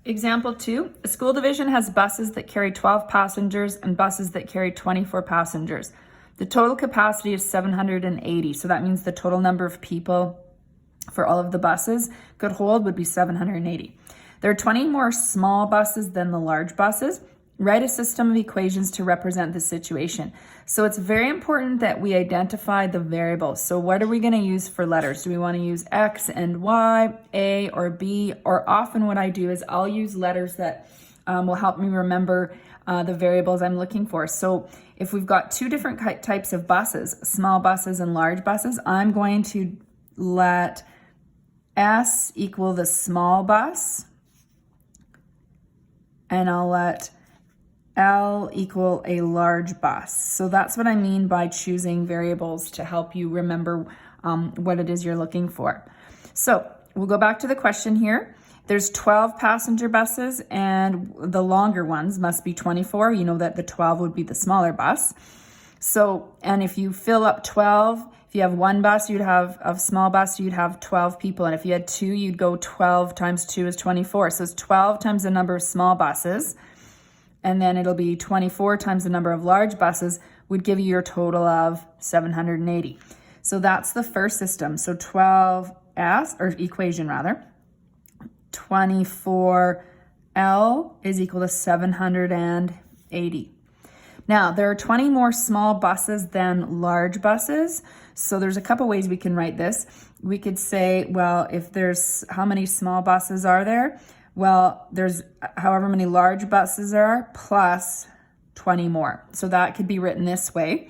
Example 2, a school division has buses that carry 12 passengers and buses that carry 24 passengers. The total capacity is 780, so that means the total number of people for all of the buses could hold would be 780. There are 20 more small buses than the large buses. Write a system of equations to represent the situation. So it's very important that we identify the variables. So what are we going to use for letters? Do we want to use X and Y, A or B? Or often what I do is I'll use letters that will help me remember the variables I'm looking for. So if we've got two different types of buses, small buses and large buses, I'm going to let S equal the small bus, and I'll let L equal a large bus. So that's what I mean by choosing variables to help you remember what it is you're looking for. So we'll go back to the question here. There's 12 passenger buses and the longer ones must be 24. You know that the 12 would be the smaller bus. So, and if you fill up 12, if you have one bus, you'd have a small bus, you'd have 12 people. And if you had two, you'd go 12 times 2 is 24. So it's 12 times the number of small buses. And then it'll be 24 times the number of large buses would give you your total of 780. So that's the first system. So 12S, or equation rather, 24L is equal to 780. Now, there are 20 more small buses than large buses. So there's a couple ways we can write this. We could say, well, if there's, how many small buses are there? Well, there's however many large buses there are plus 20 more. So that could be written this way.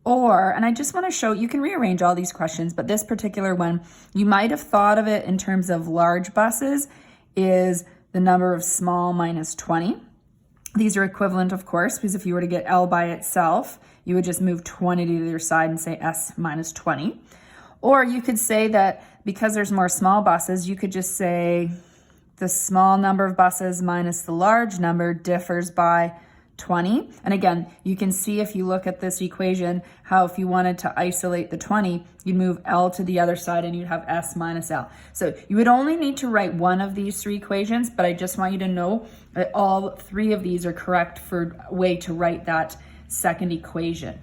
Or, and I just want to show, you can rearrange all these questions, but this particular one, you might have thought of it in terms of large buses is the number of small minus 20. These are equivalent, of course, because if you were to get L by itself, you would just move 20 to the other side and say S minus 20. Or you could say that because there's more small buses, you could just say the small number of buses minus the large number differs by 20. And again, you can see if you look at this equation, how if you wanted to isolate the 20, you'd move L to the other side and you'd have S minus L. So you would only need to write one of these three equations, but I just want you to know that all three of these are correct for a way to write that second equation.